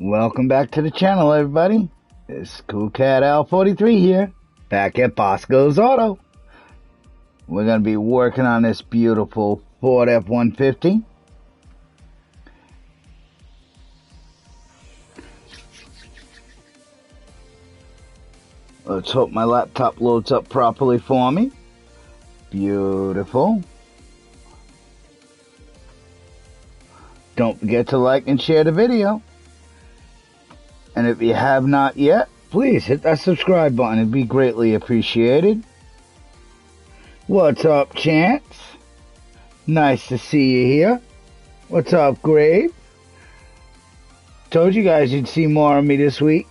Welcome back to the channel, everybody. It's Cool Cat Al43 here, back at Bosco's Auto. We're going to be working on this beautiful Ford F-150. Let's hope my laptop loads up properly for me. Beautiful. Don't forget to like and share the video. And if you have not yet, please hit that subscribe button. It'd be greatly appreciated. What's up, Chance? Nice to see you here. What's up, Grave? Told you guys you'd see more of me this week.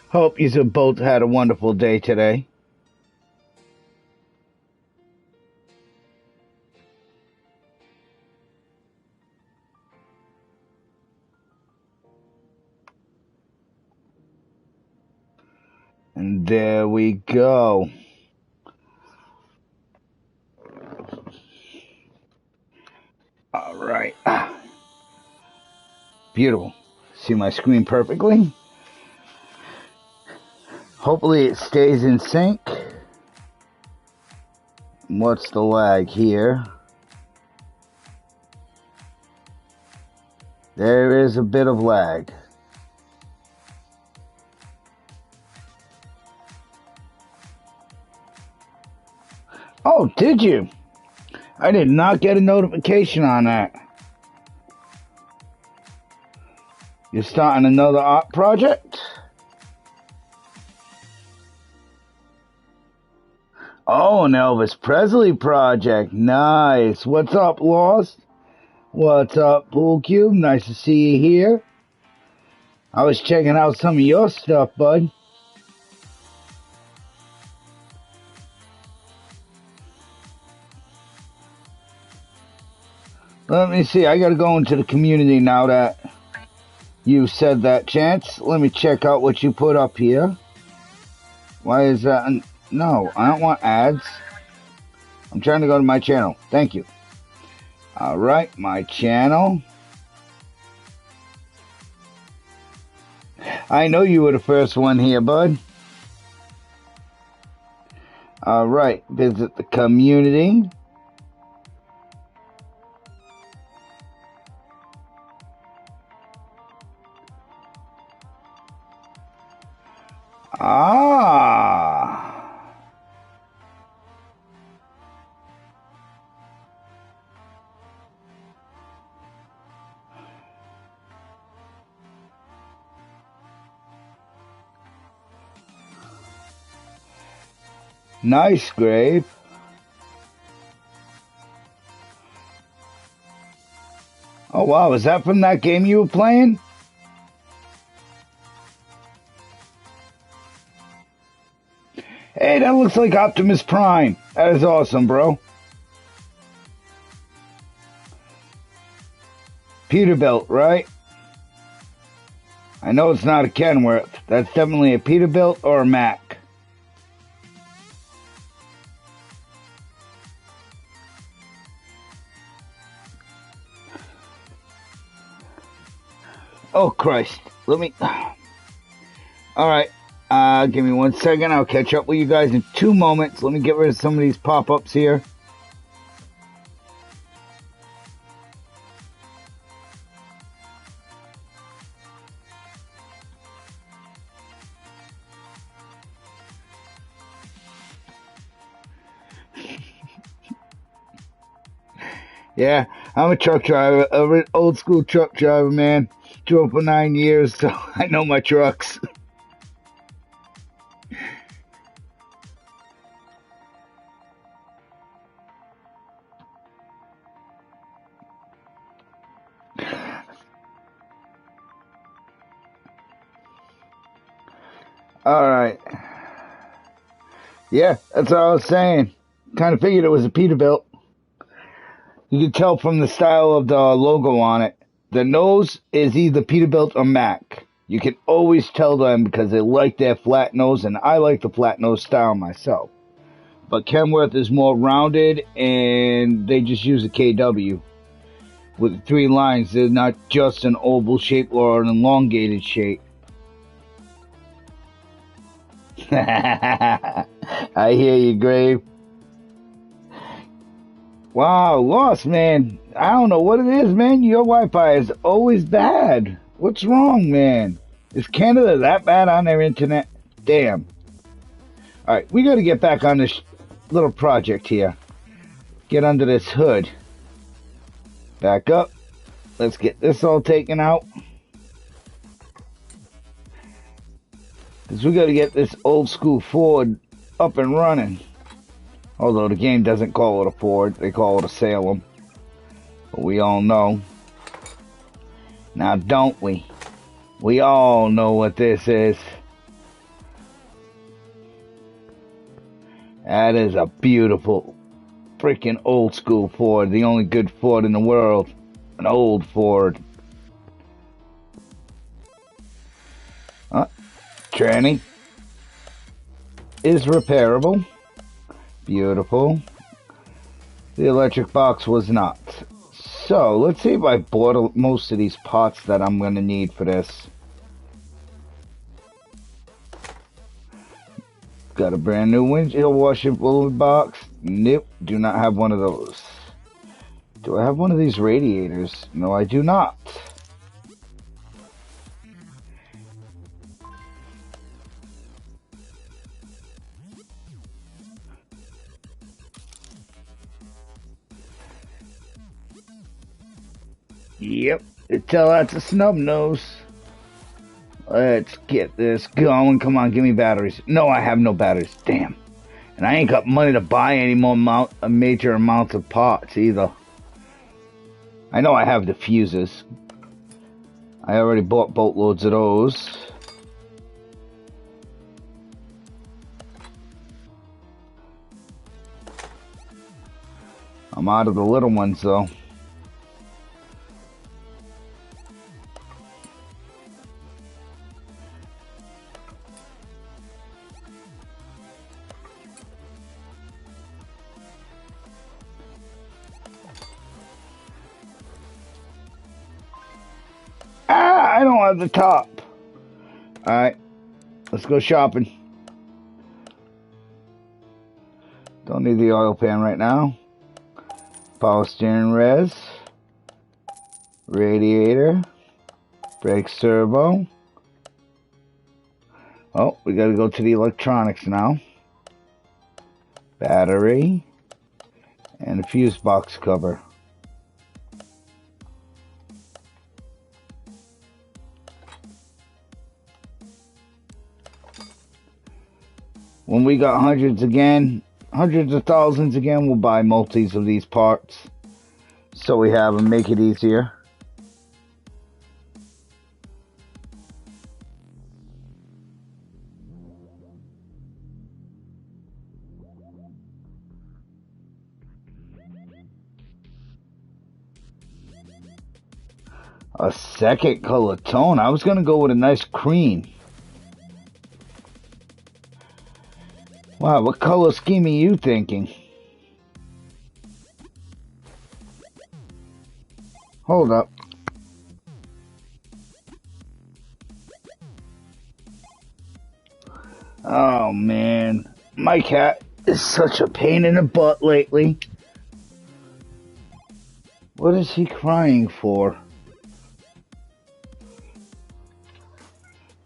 Hope you both had a wonderful day today. And there we go. All right. Beautiful. See my screen perfectly? Hopefully it stays in sync. What's the lag here? There is a bit of lag. Oh, did you? I did not get a notification on that. You're starting another art project? Oh, an Elvis Presley project. Nice. What's up, Lost? What's up, Pool Cube? Nice to see you here. I was checking out some of your stuff, bud. Let me see. I gotta go into the community now that you said that, Chance. Let me check out what you put up here. Why is that? No, I don't want ads. I'm trying to go to my channel. Thank you. Alright, my channel. I know you were the first one here, bud. Alright, visit the community. Nice, Grave. Oh, wow. Is that from that game you were playing? Hey, that looks like Optimus Prime. That is awesome, bro. Peterbilt, right? I know it's not a Kenworth. That's definitely a Peterbilt or a Mack. Oh, Christ. Let me... Alright. Give me 1 second. I'll catch up with you guys in 2 moments. Let me get rid of some of these pop-ups here. Yeah, I'm a truck driver, an old school truck driver, man. Drove for 9 years, so I know my trucks. Alright. Yeah, that's what I was saying. Kind of figured it was a Peterbilt. You can tell from the style of the logo on it. The nose is either Peterbilt or Mack. You can always tell them because they like their flat nose, and I like the flat nose style myself. But Kenworth is more rounded, and they just use a KW. with 3 lines. They're not just an oval shape or an elongated shape. I hear you, Grave. Wow, Lost, man. I don't know what it is, man. Your Wi-Fi is always bad. What's wrong, man? Is Canada that bad on their internet? Damn. Alright, we gotta get back on this little project here. Get under this hood. Back up. Let's get this all taken out. Because we gotta get this old school Ford up and running. Although the game doesn't call it a Ford, they call it a Salem. But we all know. Now don't we? We all know what this is. That is a beautiful, freaking old school Ford. The only good Ford in the world. An old Ford. Tranny is repairable. Beautiful. The electric box was not. So, let's see if I bought most of these pots that I'm going to need for this. Got a brand new windshield washer fluid box. Nope, do not have one of those. Do I have one of these radiators? No, I do not. Yep, tell that to Snub Nose. Let's get this going. Come on, give me batteries. No, I have no batteries. Damn. And I ain't got money to buy any more major amounts of pots either. I know I have the fuses. I already bought boatloads of those. I'm out of the little ones though. I don't have the top. Alright, let's go shopping. Don't need the oil pan right now. Power steering res. Radiator. Brake servo. Oh, we gotta go to the electronics now. Battery. And a fuse box cover. When we got hundreds of thousands again, we'll buy multis of these parts. So we have them, make it easier. A second color tone? I was gonna go with a nice cream. Wow, what color scheme are you thinking? Hold up. Oh man, my cat is such a pain in the butt lately. What is he crying for?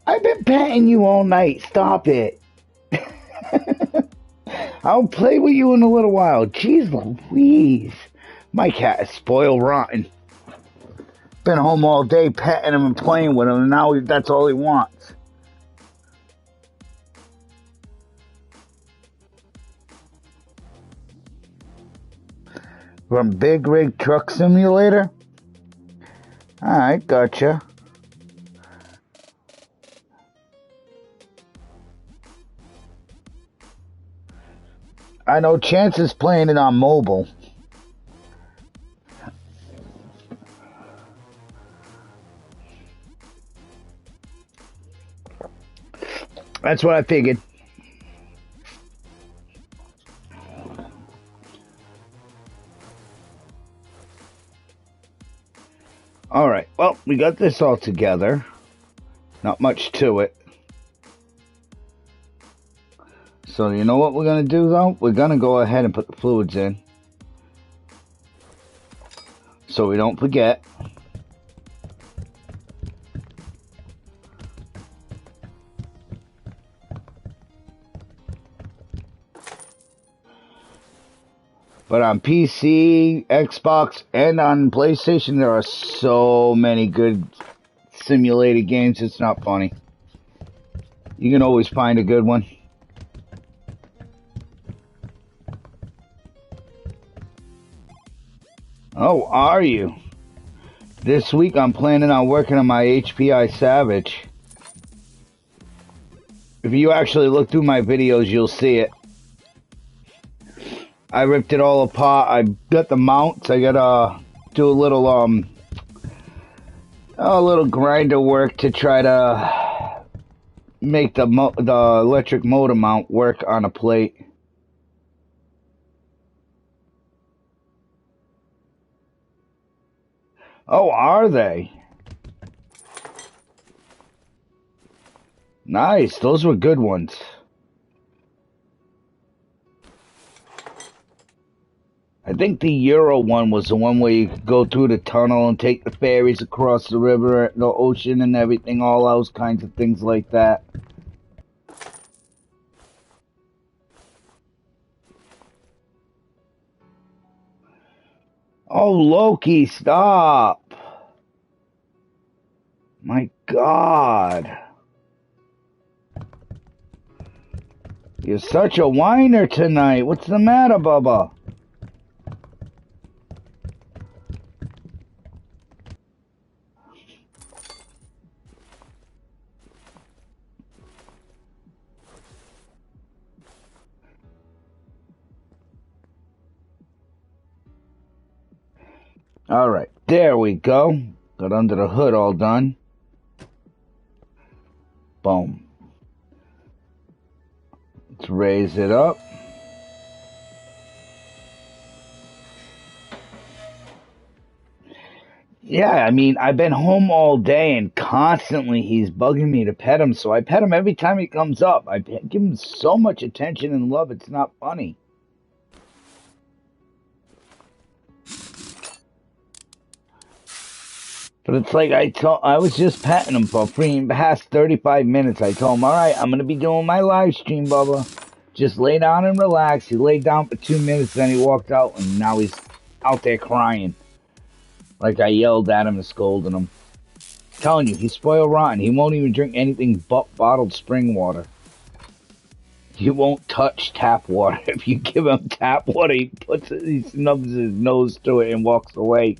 I've been petting you all night, stop it. I'll play with you in a little while. Jeez Louise. My cat is spoiled rotten. Been home all day petting him and playing with him, and now that's all he wants. From Big Rig Truck Simulator? Alright, gotcha. I know Chance is playing it on mobile. That's what I figured. Alright, well, we got this all together. Not much to it. So you know what we're going to do, though? We're going to go ahead and put the fluids in. So we don't forget. But on PC, Xbox, and on PlayStation, there are so many good simulated games, it's not funny. You can always find a good one. Oh, are you? This week I'm planning on working on my HPI Savage. If you actually look through my videos, you'll see it. I ripped it all apart. I got the mounts. I gotta do a little grinder work to try to make the electric motor mount work on a plate. Oh, are they? Nice. Those were good ones. I think the Euro one was the one where you could go through the tunnel and take the ferries across the river, the ocean and everything, all those kinds of things like that. Oh, Loki, stop! My God. You're such a whiner tonight. What's the matter, Bubba? Alright, there we go. Got under the hood all done. Boom. Let's raise it up. Yeah, I mean, I've been home all day and constantly he's bugging me to pet him, so I pet him every time he comes up. I give him so much attention and love, it's not funny. But it's like I was just petting him for past 35 minutes. I told him, alright, I'm going to be doing my live stream, Bubba. Just lay down and relax. He laid down for 2 minutes, then he walked out, and now he's out there crying. Like I yelled at him and scolded him. I'm telling you, he's spoiled rotten. He won't even drink anything but bottled spring water. He won't touch tap water. If you give him tap water, he snubs his nose to it and walks away.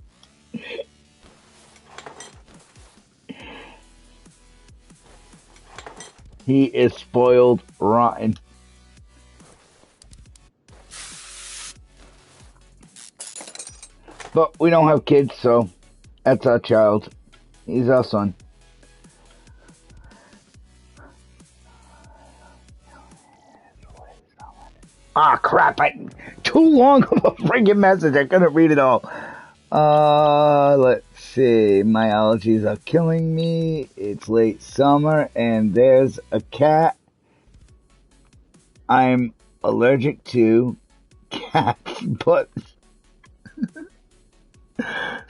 He is spoiled rotten. But we don't have kids, so that's our child. He's our son. Ah, crap. Too long of a friggin' message. I couldn't read it all. Let's see. My allergies are killing me. It's late summer, and there's a cat. I'm allergic to cats, but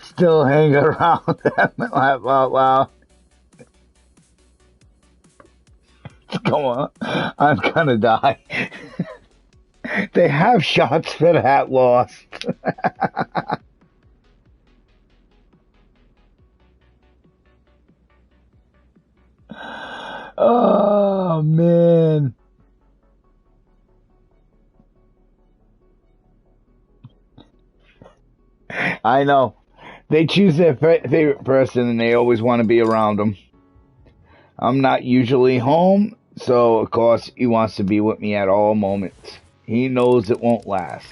still hang around them and laugh out loud. Come on. I'm gonna die. They have shots for that lost. Oh, man. I know. They choose their favorite person and they always want to be around them. I'm not usually home, so of course he wants to be with me at all moments. He knows it won't last.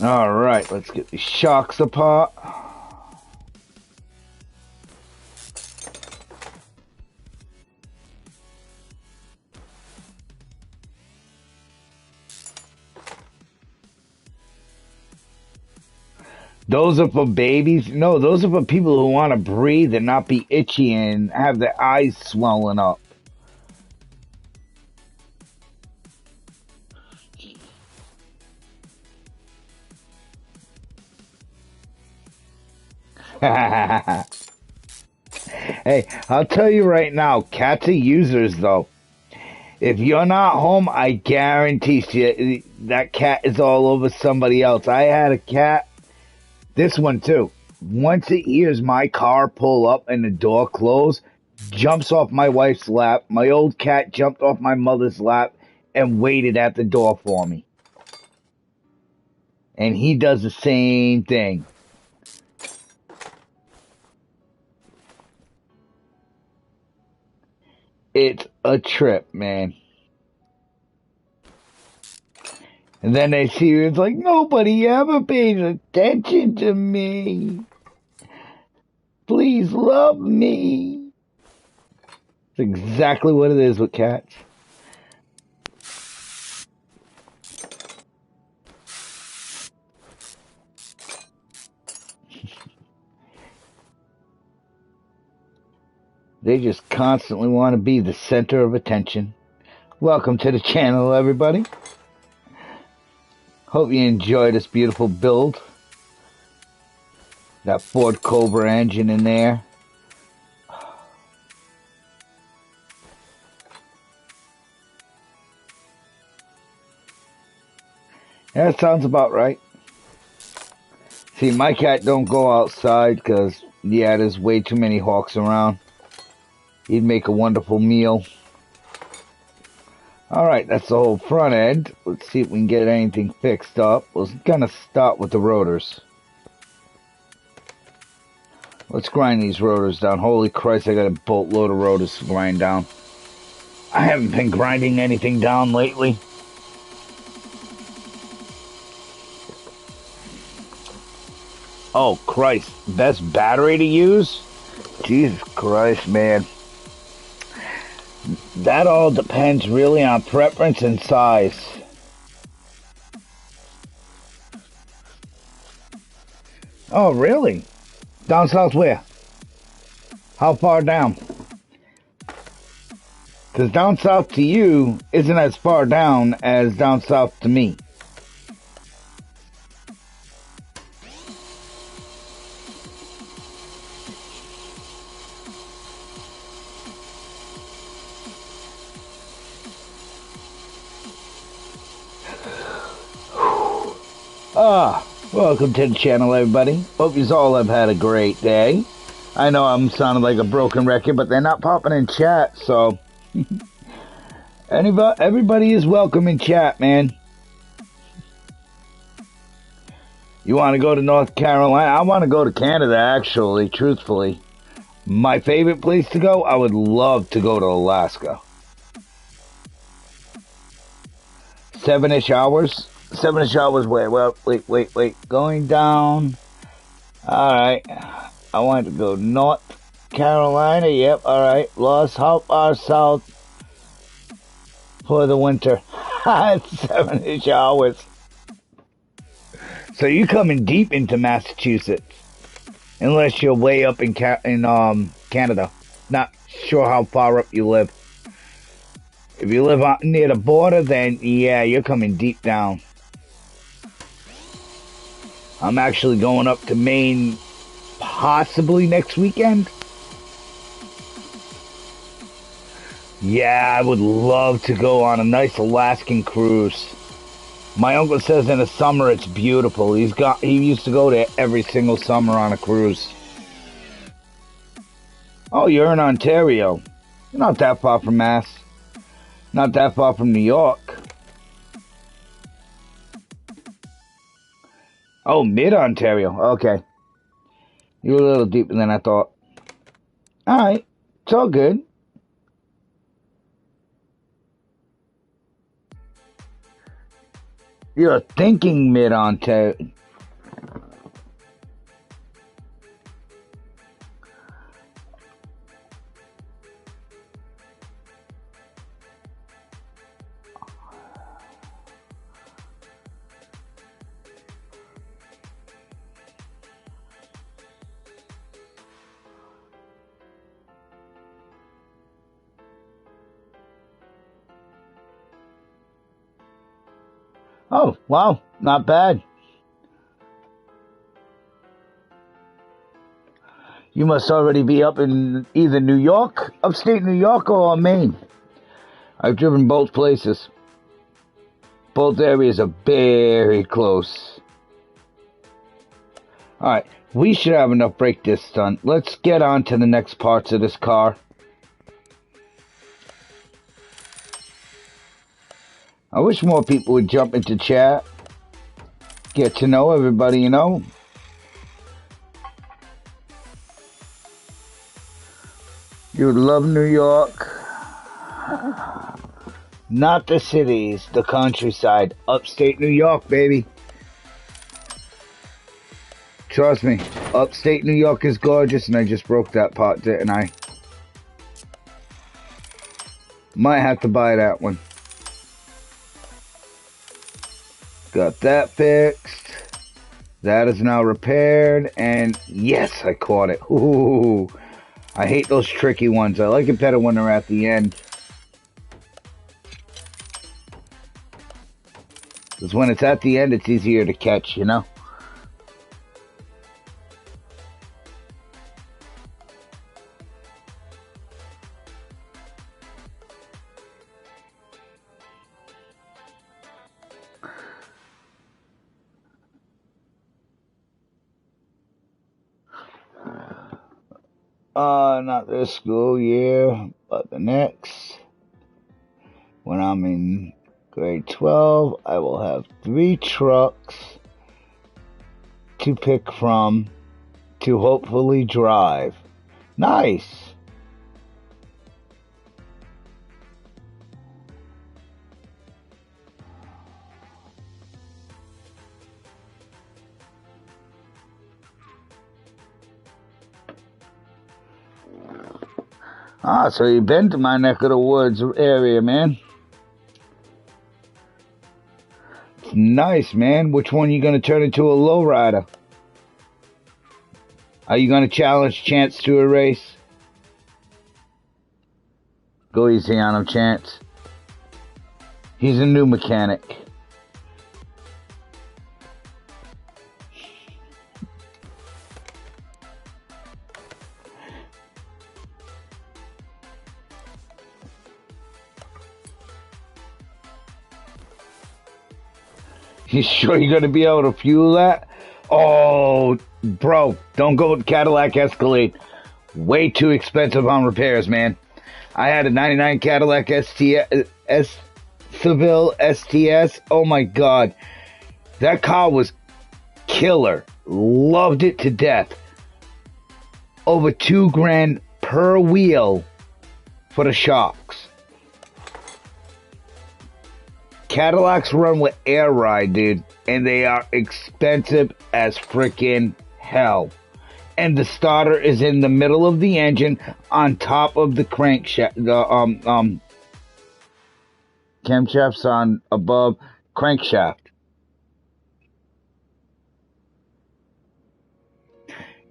Alright, let's get these shocks apart. Those are for babies. No, those are for people who want to breathe and not be itchy and have their eyes swelling up. Hey, I'll tell you right now, cats are users though. If you're not home, I guarantee you that cat is all over somebody else. I had a cat, this one too. Once it hears my car pull up and the door close, jumps off my wife's lap. My old cat jumped off my mother's lap and waited at the door for me. And he does the same thing. It's a trip, man. And then they see you, it's like, nobody ever pays attention to me. Please love me. It's exactly what it is with cats. They just constantly want to be the center of attention. Welcome to the channel, everybody. Hope you enjoy this beautiful build. That Ford Cobra engine in there. Yeah, that sounds about right. See, my cat don't go outside because, yeah, there's way too many hawks around. He'd make a wonderful meal. Alright, that's the whole front end. Let's see if we can get anything fixed up. We're gonna start with the rotors. Let's grind these rotors down. Holy Christ, I got a boatload of rotors to grind down. I haven't been grinding anything down lately. Oh, Christ. Best battery to use? Jesus Christ, man. That all depends really on preference and size. Oh, really? Down south where? How far down? Because down south to you isn't as far down as down south to me. Welcome to the channel, everybody. Hope you all have had a great day. I know I'm sounding like a broken record, but they're not popping in chat, so... everybody is welcome in chat, man. You want to go to North Carolina? I want to go to Canada, actually, truthfully. My favorite place to go? I would love to go to Alaska. 7-ish hours? 7-ish hours where? Well, wait. Going down. Alright. I want to go North Carolina. Yep, alright. Lost how far south for the winter? 7-ish hours. So you're coming deep into Massachusetts. Unless you're way up in Canada. Not sure how far up you live. If you live out near the border, then yeah, you're coming deep down. I'm actually going up to Maine possibly next weekend. Yeah, I would love to go on a nice Alaskan cruise. My uncle says in the summer it's beautiful. He used to go there every single summer on a cruise. Oh, you're in Ontario. You're not that far from Mass. Not that far from New York. Oh, mid-Ontario. Okay. You're a little deeper than I thought. Alright. It's all good. You're thinking mid-Ontario. Oh, wow, not bad. You must already be up in either New York, upstate New York, or Maine. I've driven both places. Both areas are very close. Alright, we should have enough break this done. Let's get on to the next parts of this car. I wish more people would jump into chat. Get to know everybody, you know. You would love New York. Not the cities, the countryside. Upstate New York, baby. Trust me, upstate New York is gorgeous, and I just broke that part, didn't I? Might have to buy that one. Got that fixed. That is now repaired, and yes, I caught it. Ooh, I hate those tricky ones. I like it better when they're at the end. Because when it's at the end, it's easier to catch, you know? Not this school year, but the next. When I'm in grade 12, I will have 3 trucks to pick from to hopefully drive. Nice! Ah, so you've been to my neck of the woods area, man. It's nice, man. Which one are you going to turn into a lowrider? Are you going to challenge Chance to a race? Go easy on him, Chance. He's a new mechanic. You sure you're going to be able to fuel that? Oh, bro, don't go with Cadillac Escalade. Way too expensive on repairs, man. I had a 99 Cadillac Seville STS. Oh my God. That car was killer. Loved it to death. Over $2,000 per wheel for the shocks. Cadillacs run with air ride, dude, and they are expensive as freaking hell. And the starter is in the middle of the engine on top of the crankshaft. The camshaft's on above crankshaft.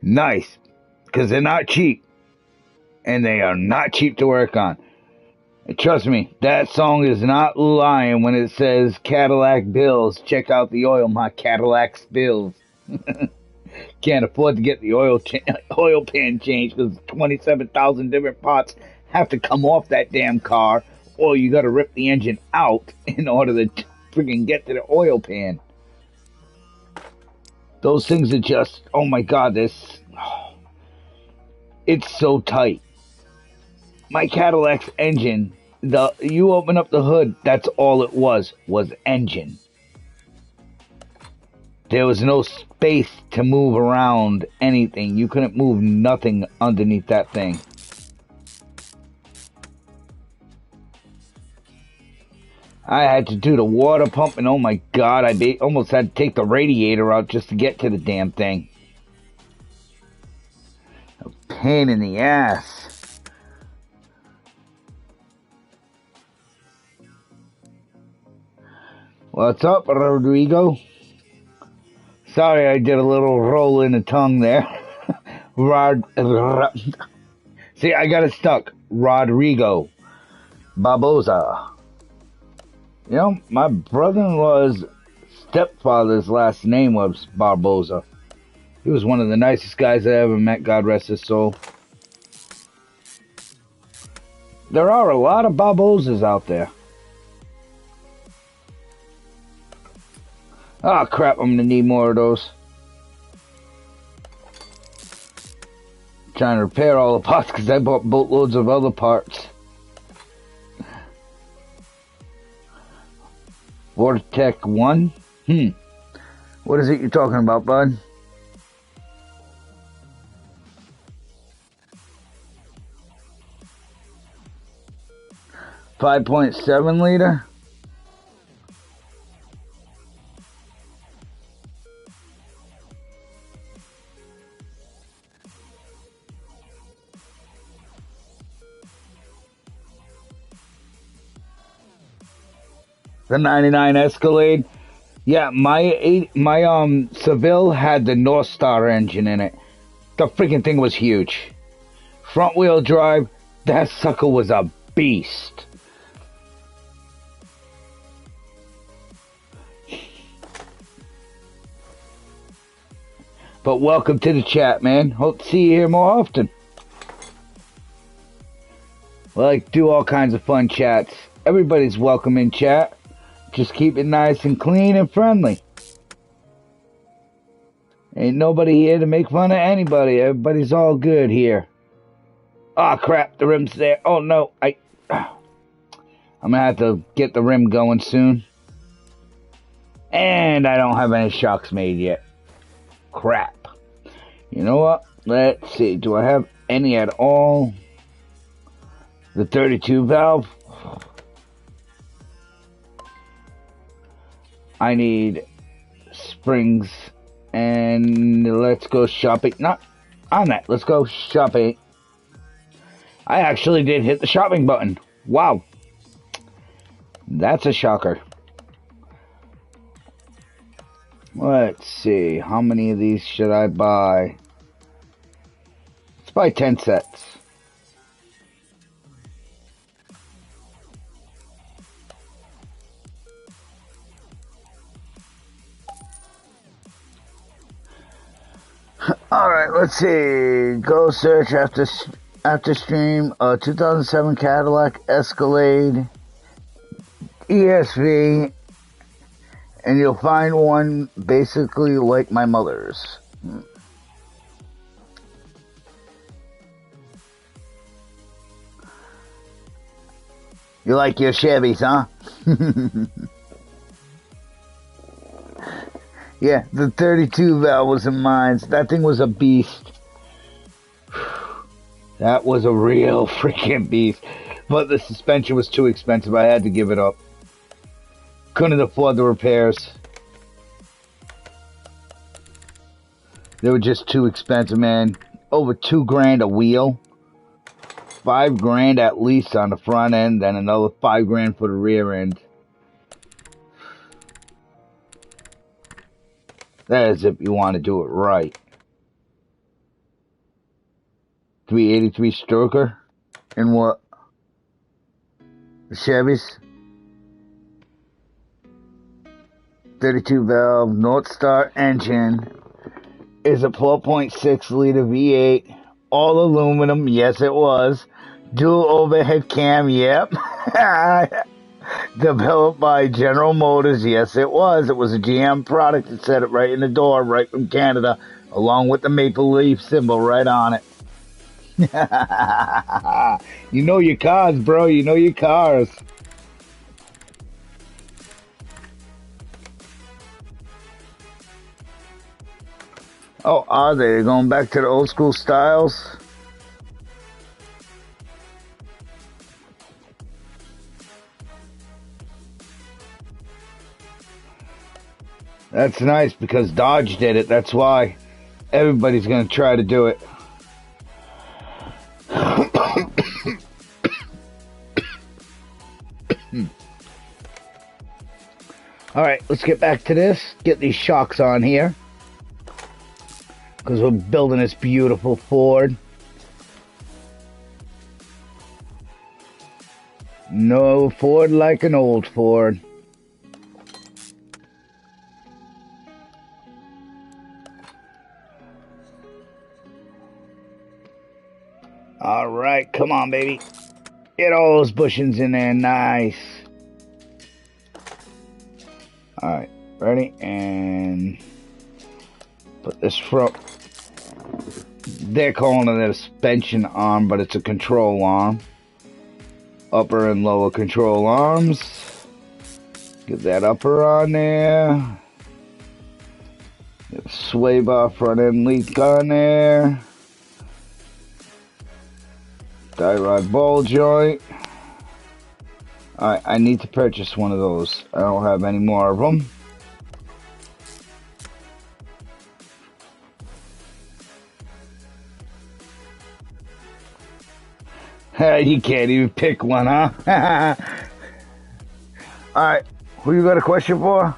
Nice, because they're not cheap, and they are not cheap to work on. Trust me, that song is not lying when it says Cadillac bills. Check out the oil, my Cadillac spills. Can't afford to get the oil pan changed because 27,000 different parts have to come off that damn car, or you got to rip the engine out in order to freaking get to the oil pan. Those things are just, oh my God, it's so tight. My Cadillac's engine, you open up the hood, that's all it was engine. There was no space to move around anything. You couldn't move nothing underneath that thing. I had to do the water pump, and oh my God, I almost had to take the radiator out just to get to the damn thing. A pain in the ass. What's up, Rodrigo? Sorry, I did a little roll in the tongue there. See, I got it stuck. Rodrigo Barboza. You know, my brother-in-law's stepfather's last name was Barboza. He was one of the nicest guys I ever met, God rest his soul. There are a lot of Barbozas out there. Oh crap, I'm gonna need more of those. Trying to repair all the parts because I bought boatloads of other parts. Vortec 1? What is it you're talking about, bud? .7 liter? The 99 Escalade? Yeah, my Seville had the North Star engine in it. The freaking thing was huge. Front wheel drive, that sucker was a beast. But welcome to the chat, man. Hope to see you here more often. We like to do all kinds of fun chats. Everybody's welcome in chat. Just keep it nice and clean and friendly. Ain't nobody here to make fun of anybody. Everybody's all good here. Ah, crap, the rim's there. Oh no, I'm gonna have to get the rim going soon. And I don't have any shocks made yet. Crap. You know what? Let's see. Do I have any at all? The 32 valve. I need springs. And let's go shopping. Not on that. Let's go shopping. I actually did hit the shopping button. Wow. That's a shocker. Let's see. How many of these should I buy? Let's buy 10 sets. Alright, let's see. Go search after stream 2007 Cadillac Escalade ESV, and you'll find one basically like my mother's. You like your Chevys, huh? Yeah, the 32 valve was in mine. That thing was a beast. That was a real freaking beast. But the suspension was too expensive. I had to give it up. Couldn't afford the repairs. They were just too expensive, man. Over $2,000 a wheel. $5,000 at least on the front end, then another $5,000 for the rear end. That is if you want to do it right. 383 stroker? In what? The Chevys? 32 valve North Star engine. Is a 12.6 liter V8. All aluminum. Yes, it was. Dual overhead cam. Yep. Developed by General Motors. Yes, it was. It was a GM product. It said it right in the door, right from Canada, along with the maple leaf symbol right on it. You know your cars, bro. You know your cars. Oh, are they? They're going back to the old school styles? That's nice because Dodge did it. That's why everybody's going to try to do it. Alright, let's get back to this. Get these shocks on here. Because we're building this beautiful Ford. No Ford like an old Ford. All right, come on, baby. Get all those bushings in there. Nice. All right, ready? And put this front. They're calling it a suspension arm, but it's a control arm. Upper and lower control arms. Get that upper on there. Get a sway bar front end leak on there. Die rod ball joint. Alright, I need to purchase one of those. I don't have any more of them. You can't even pick one, huh? Alright, who you got a question for?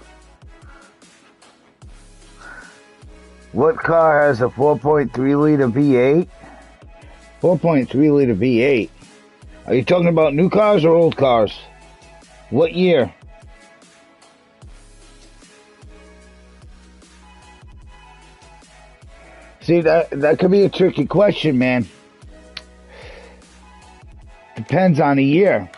What car has a 4.3 liter V8? 4.3 liter V8? Are you talking about new cars or old cars? What year? See, that could be a tricky question, man. Depends on the year.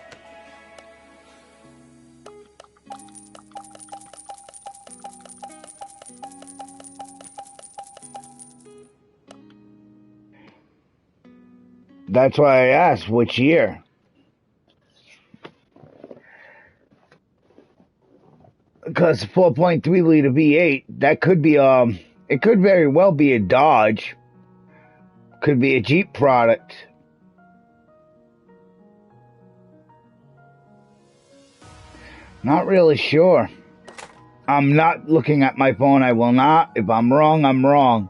That's why I asked which year. Because 4.3 liter V8, that could be it could very well be a Dodge. Could be a Jeep product. Not really sure. I'm not looking at my phone. I will not. If I'm wrong, I'm wrong.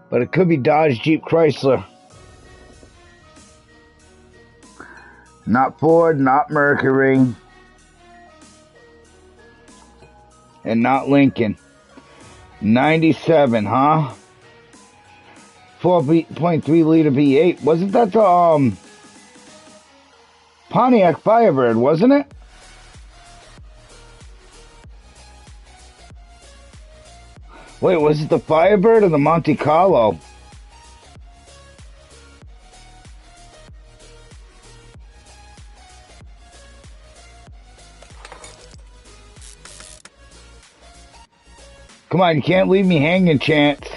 But it could be Dodge, Jeep, Chrysler. Not Ford, not Mercury. And not Lincoln. 97, huh? 4.3 liter V8. Wasn't that the Pontiac Firebird, wasn't it? Wait, was it the Firebird or the Monte Carlo? Come on, you can't leave me hanging, Chance.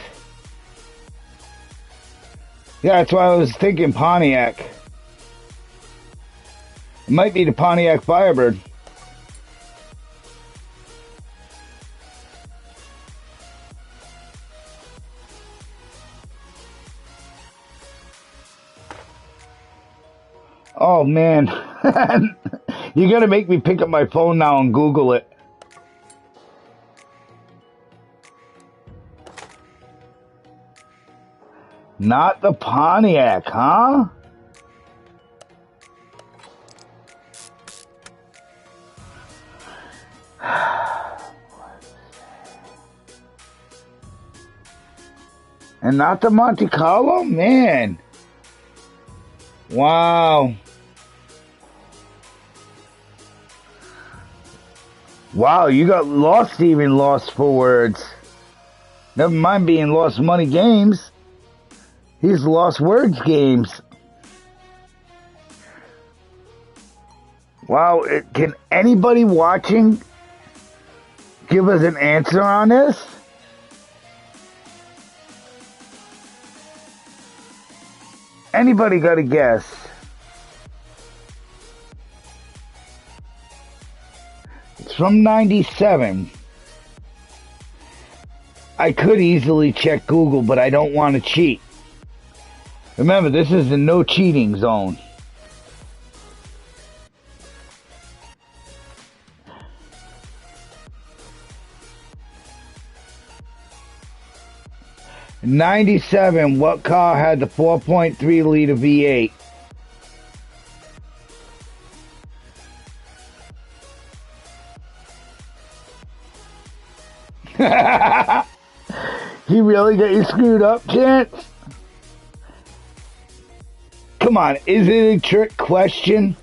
Yeah, that's why I was thinking Pontiac. It might be the Pontiac Firebird. Oh, man. You're going to make me pick up my phone now and Google it. Not the Pontiac, huh? And not the Monte Carlo? Man. Wow. Wow, you got lost, even lost for words. Never mind being lost money games. He's lost words games. Wow, can anybody watching give us an answer on this? Anybody got a guess? It's from 97. I could easily check Google, but I don't want to cheat. Remember, this is the no cheating zone. In 97, what car had the 4.3 liter V8? He really got you screwed up, Chance? Come on, is it a trick question?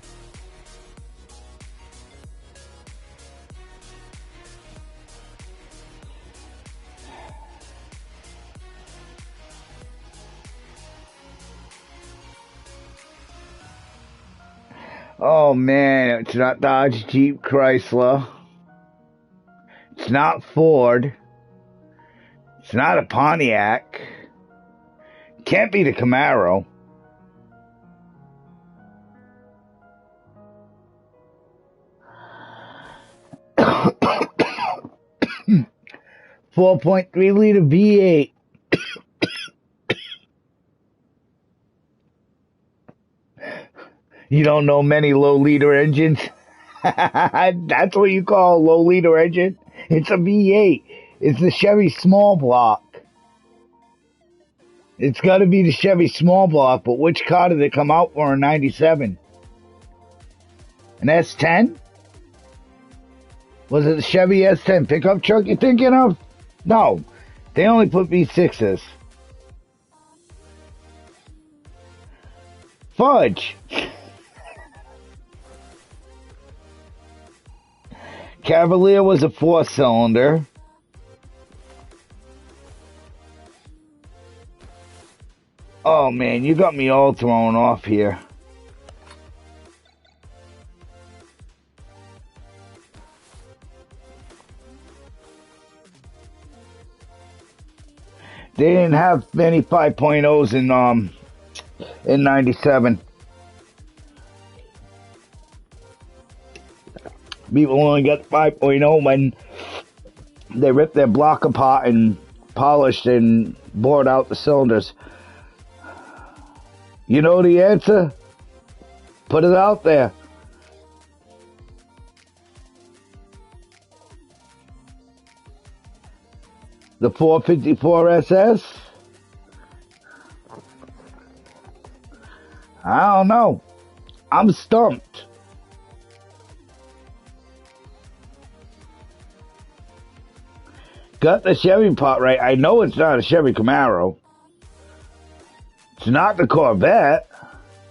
Oh man, it's not Dodge, Jeep, Chrysler. It's not Ford. It's not a Pontiac. Can't be the Camaro. .3 liter V8. You don't know many low liter engines? That's what you call a low liter engine? It's a V8. It's the Chevy small block. It's got to be the Chevy small block, but which car did it come out for in 97? An S10? Was it the Chevy S10 pickup truck you're thinking of? No, they only put V6s. Fudge. Cavalier was a 4-cylinder. Oh man, you got me all thrown off here. They didn't have many 5.0s in 97. People only got 5.0 when they ripped their block apart and polished and bored out the cylinders. You know the answer? Put it out there. The 454 SS? I don't know. I'm stumped. Got the Chevy part right. I know it's not a Chevy Camaro. It's not the Corvette.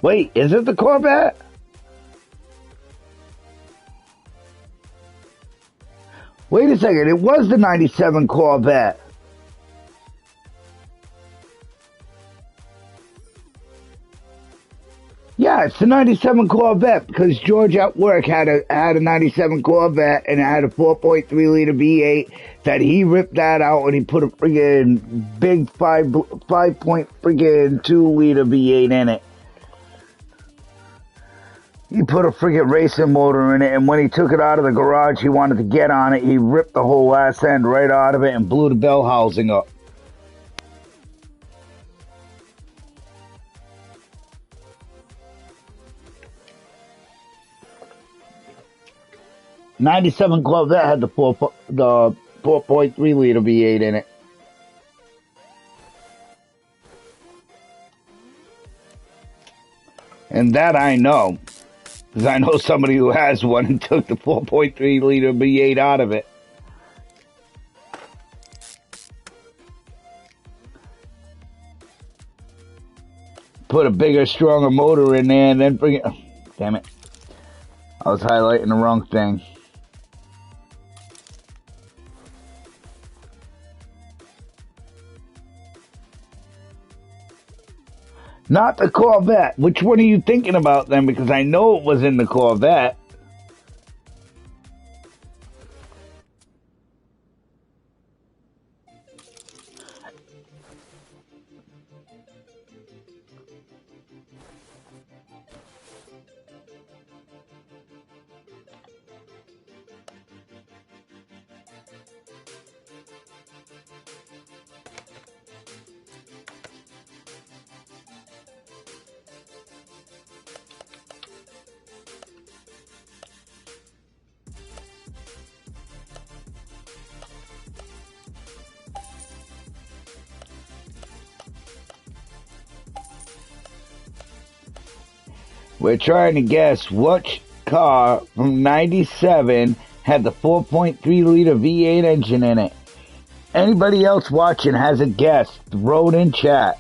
Wait, is it the Corvette? Wait a second, it was the 97 Corvette. Yeah, it's the 97 Corvette because George at work had a 97 Corvette and it had a 4.3 liter V8 that he ripped that out and he put a friggin' big 5.2 liter V8 in it. He put a friggin' racing motor in it, and when he took it out of the garage, he wanted to get on it. He ripped the whole ass end right out of it and blew the bell housing up. '97 Corvette had the 4.3 liter V8 in it. And that I know. Because I know somebody who has one and took the 4.3 liter V8 out of it. Put a bigger, stronger motor in there and then bring it. Damn it. I was highlighting the wrong thing. Not the Corvette. Which one are you thinking about then? Because I know it was in the Corvette. We're trying to guess which car from 97 had the 4.3 liter V8 engine in it. Anybody else watching has a guess, throw it in chat.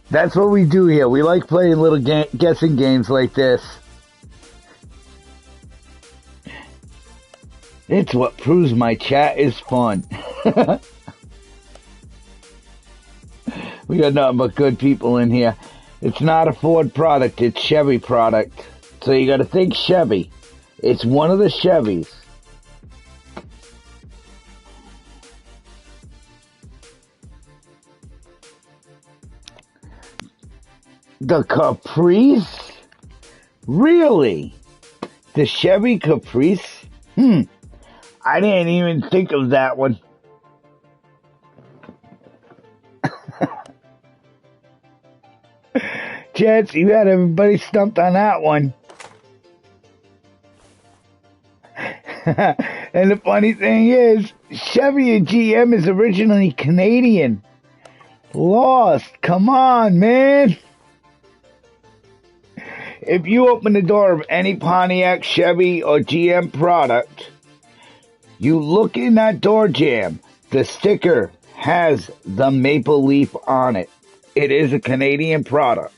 That's what we do here. We like playing little guessing games like this. It's what proves my chat is fun. We got nothing but good people in here. It's not a Ford product, it's Chevy product. So you gotta think Chevy. It's one of the Chevys. The Caprice? Really? The Chevy Caprice? I didn't even think of that one. Chance, you had everybody stumped on that one. And the funny thing is, Chevy and GM is originally Canadian. Lost. Come on, man. If you open the door of any Pontiac, Chevy, or GM product, you look in that door jamb, the sticker has the maple leaf on it. It is a Canadian product.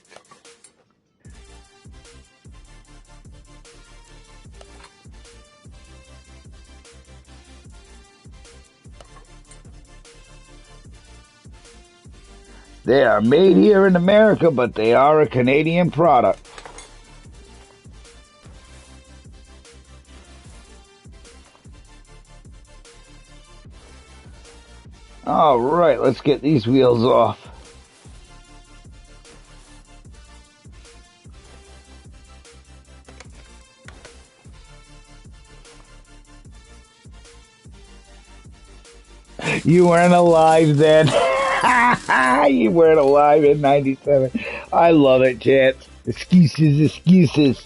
They are made here in America, but they are a Canadian product. All right, let's get these wheels off. You weren't alive then. You weren't alive in 97. I love it, Chance. Excuses, excuses.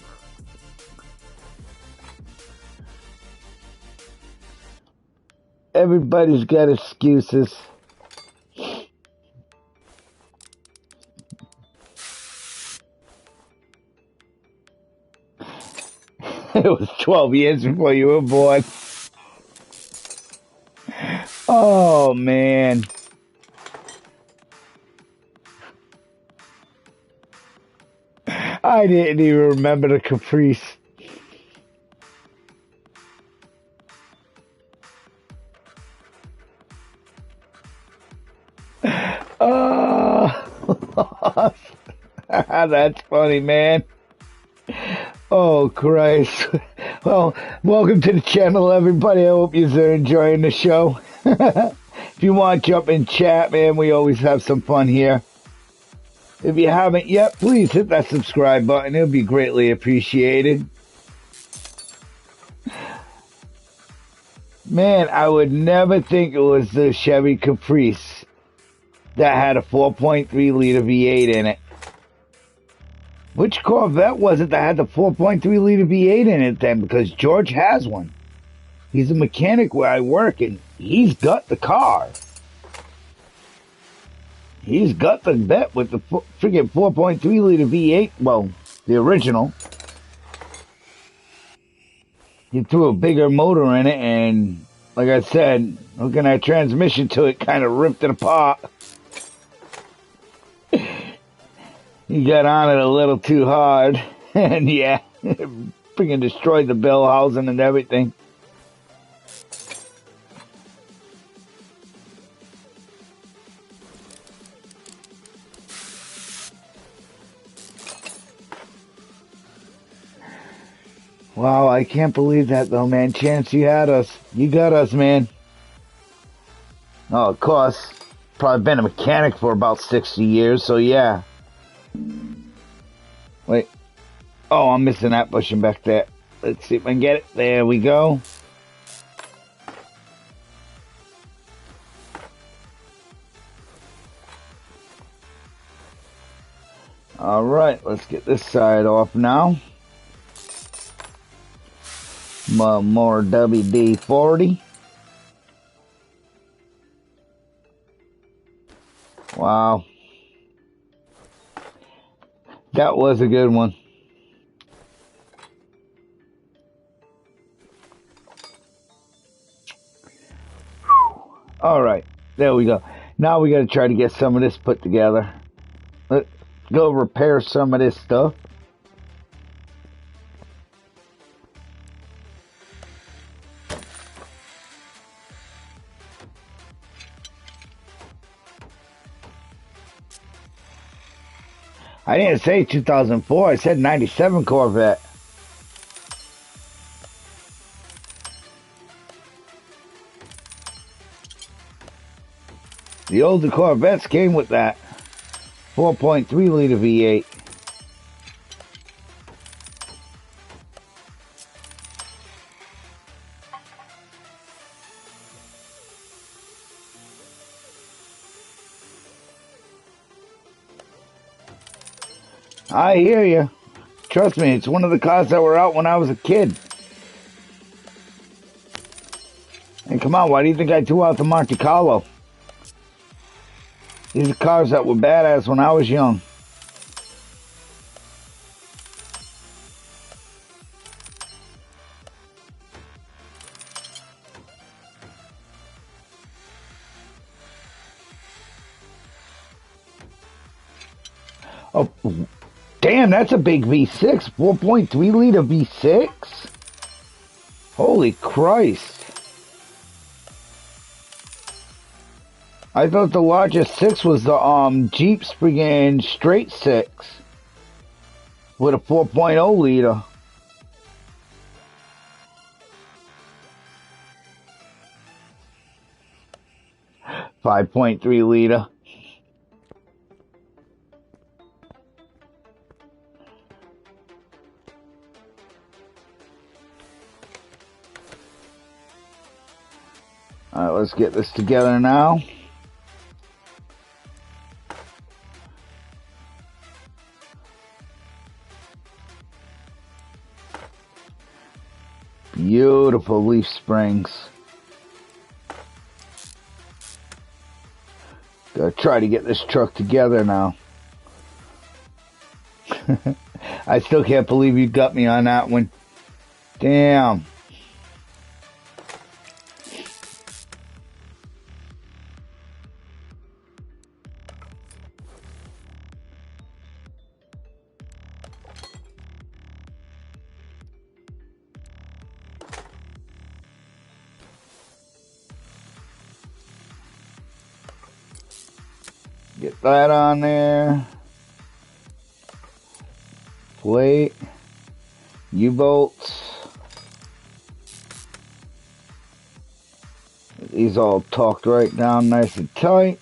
Everybody's got excuses. It was 12 years before you were born. Oh, man. I didn't even remember the Caprice. Oh, that's funny, man. Oh, Christ. Well, welcome to the channel, everybody. I hope you're enjoying the show. If you want to jump in chat, man, we always have some fun here. If you haven't yet, please hit that subscribe button. It'll be greatly appreciated. Man, I would never think it was the Chevy Caprice that had a 4.3 liter V8 in it. Which Corvette was it that had the 4.3 liter V8 in it then? Because George has one. He's a mechanic where I work, and he's got the car. He's got the vet with the friggin' 4.3 liter V8. Well, the original. He threw a bigger motor in it, and like I said, hooking that transmission to it kind of ripped it apart. He got on it a little too hard, and yeah, freaking destroyed the bell housing and everything. Wow, I can't believe that though, man. Chance, you had us. You got us, man. Oh, of course. Probably been a mechanic for about 60 years, so yeah. Wait. Oh, I'm missing that bushing back there. Let's see if I can get it. There we go. Alright, let's get this side off now. More WD-40. Wow. That was a good one. Alright, there we go. Now we gotta try to get some of this put together. Let's go repair some of this stuff. I didn't say 2004. I said 97 Corvette. The older Corvettes came with that 4.3 liter V8. I hear you. Trust me, it's one of the cars that were out when I was a kid. And come on, why do you think I threw out the Monte Carlo? These are cars that were badass when I was young. Oh, damn, that's a big V6. 4.3 liter V6? Holy Christ. I thought the largest 6 was the Jeep's friggin' straight 6 with a 4.0 liter. .3 liter. All right, let's get this together now. Beautiful leaf springs. Gotta try to get this truck together now. I still can't believe you got me on that one. Damn. Get that on there. Plate. U-bolts. These all torqued right down nice and tight.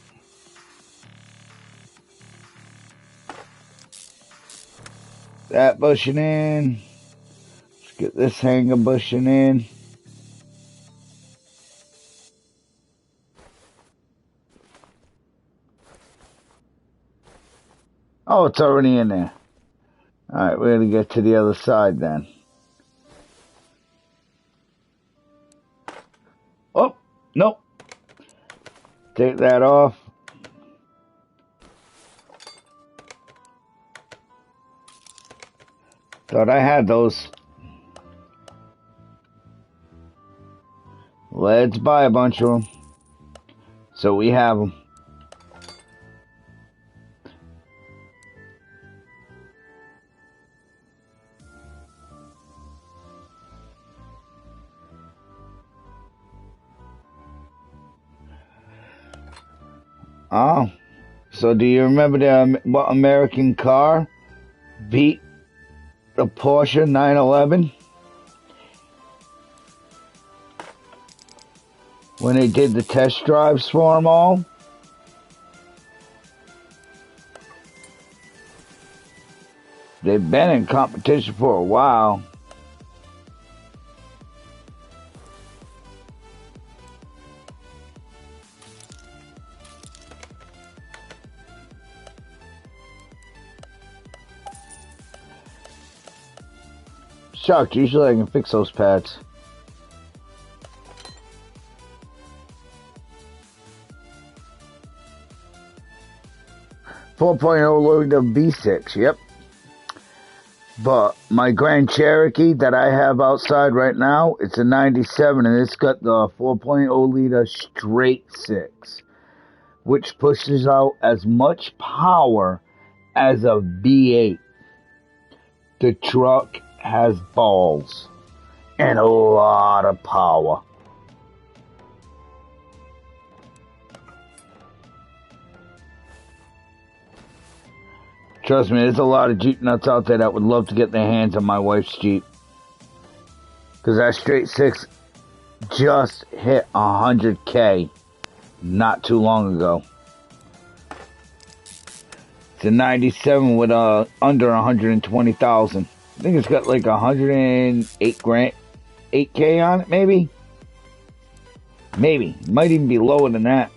That bushing in. Let's get this hanger bushing in. Oh, it's already in there. Alright, we're going to get to the other side then. Oh, nope. Take that off. Thought I had those. Let's buy a bunch of them. So we have them. Oh, so do you remember what American car beat the Porsche 911 when they did the test drives for them all? They've been in competition for a while. Shocked, usually I can fix those pads. .0 liter V6, yep. But my Grand Cherokee that I have outside right now, it's a 97 and it's got the 4.0 liter straight 6, which pushes out as much power as a V8. The truck has balls and a lot of power. Trust me, there's a lot of Jeep nuts out there that would love to get their hands on my wife's Jeep. Because that straight six just hit 100K not too long ago. It's a 97 with under 120,000. I think it's got like 8K on it, maybe. Maybe. Might even be lower than that.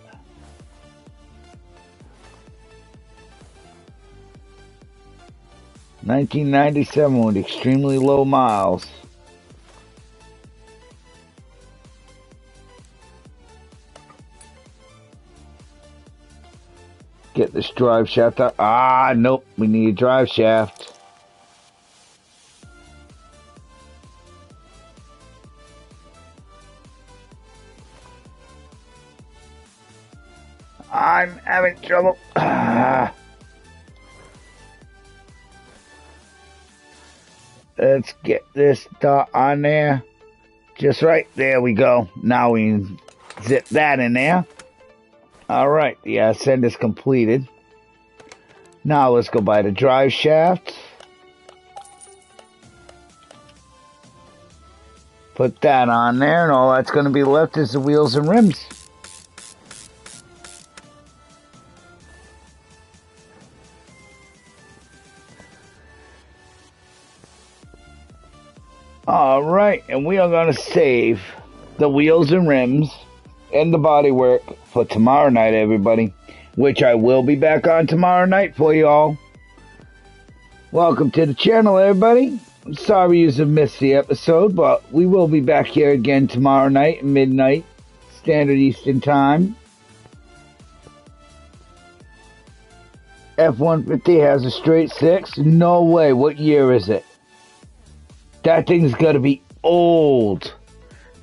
$1997 with extremely low miles. Get this drive shaft out. Ah, nope. We need a drive shaft. I'm having trouble. Let's get this dot on there. Just right. There we go. Now we can zip that in there. Alright, the ascent is completed. Now let's go by the drive shaft. Put that on there, and all that's going to be left is the wheels and rims. Alright, and we are going to save the wheels and rims and the bodywork for tomorrow night, everybody. Which I will be back on tomorrow night for y'all. Welcome to the channel, everybody. I'm sorry you have missed the episode, but we will be back here again tomorrow night at midnight, Standard Eastern Time. F-150 has a straight six. No way. What year is it? That thing's got to be old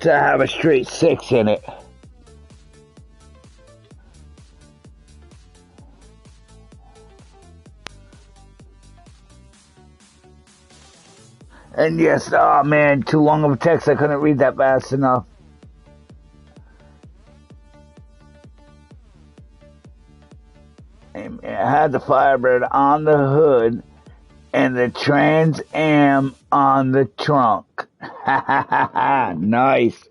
to have a straight six in it. And yes, oh man, too long of a text. I couldn't read that fast enough. It had the Firebird on the hood and the Trans Am on the trunk. Nice.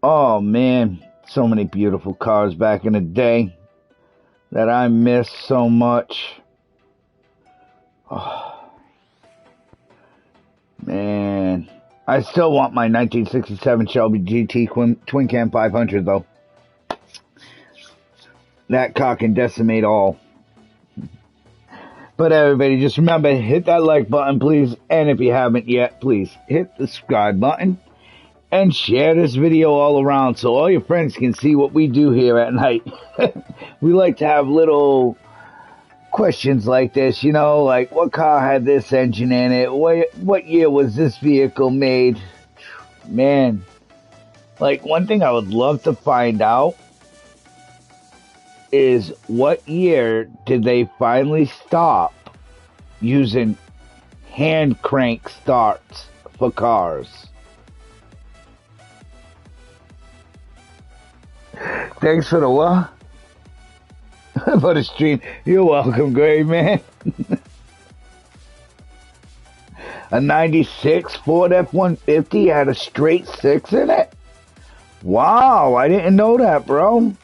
Oh man, so many beautiful cars back in the day that I miss so much. Oh, man. I still want my 1967 Shelby GT Twin Cam 500 though. That car can decimate all. But everybody, just remember, hit that like button, please. And if you haven't yet, please hit the subscribe button. And share this video all around so all your friends can see what we do here at night. We like to have little questions like this, you know, like what car had this engine in it? What year was this vehicle made? Man, like one thing I would love to find out is what year did they finally stop using hand crank starts for cars? Thanks for the what? For the stream. You're welcome, great man. A 96 Ford F-150 had a straight six in it? Wow, I didn't know that, bro.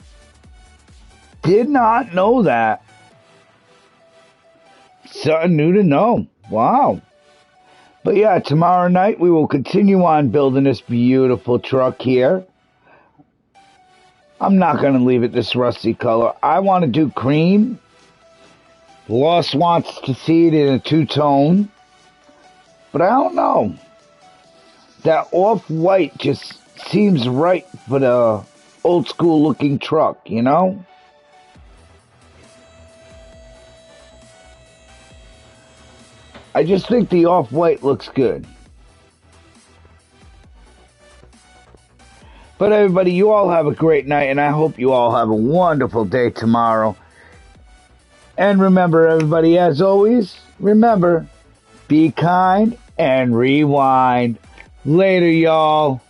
Did not know that. Something new to know. Wow. But yeah, tomorrow night we will continue on building this beautiful truck here. I'm not going to leave it this rusty color. I want to do cream. Lost wants to see it in a two-tone. But I don't know. That off-white just seems right for the old-school looking truck, you know? I just think the off-white looks good. But everybody, you all have a great night, and I hope you all have a wonderful day tomorrow. And remember, everybody, as always, remember, be kind and rewind. Later, y'all.